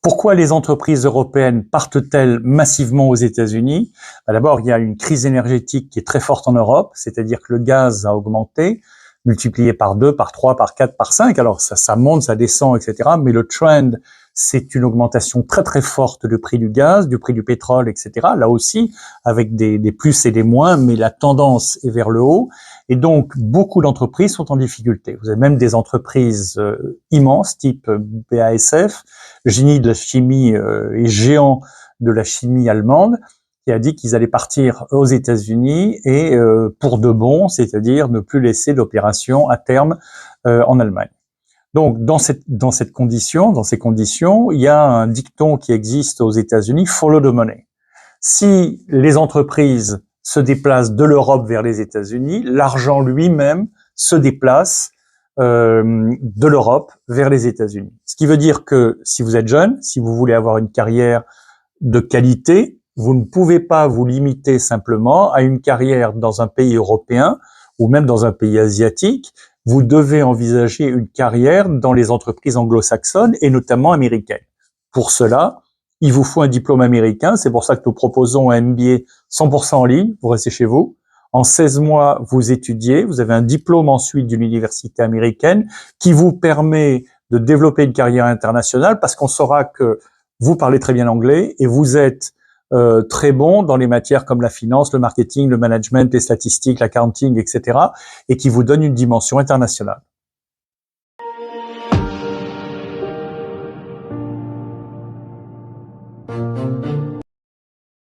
Pourquoi les entreprises européennes partent-elles massivement aux États-Unis? D'abord, il y a une crise énergétique qui est très forte en Europe, c'est-à-dire que le gaz a augmenté, multiplié par 2, par 3, par 4, par 5. Alors ça monte, ça descend, etc. Mais le trend, c'est une augmentation très très forte du prix du gaz, du prix du pétrole, etc. Là aussi, avec des plus et des moins, mais la tendance est vers le haut. Et donc, beaucoup d'entreprises sont en difficulté. Vous avez même des entreprises immenses, type BASF, génie de la chimie et géant de la chimie allemande, qui a dit qu'ils allaient partir aux États-Unis et pour de bon, c'est-à-dire ne plus laisser d'opérations à terme en Allemagne. Donc, dans ces conditions, il y a un dicton qui existe aux États-Unis, follow the money. Si les entreprises se déplacent de l'Europe vers les États-Unis, l'argent lui-même se déplace de l'Europe vers les États-Unis. Ce qui veut dire que si vous êtes jeune, si vous voulez avoir une carrière de qualité, vous ne pouvez pas vous limiter simplement à une carrière dans un pays européen ou même dans un pays asiatique. Vous devez envisager une carrière dans les entreprises anglo-saxonnes et notamment américaines. Pour cela, il vous faut un diplôme américain. C'est pour ça que nous proposons un MBA 100% en ligne. Vous restez chez vous. En 16 mois, vous étudiez. Vous avez un diplôme ensuite d'une université américaine qui vous permet de développer une carrière internationale parce qu'on saura que vous parlez très bien anglais et vous êtes très bon dans les matières comme la finance, le marketing, le management, les statistiques, l'accounting, etc. et qui vous donne une dimension internationale.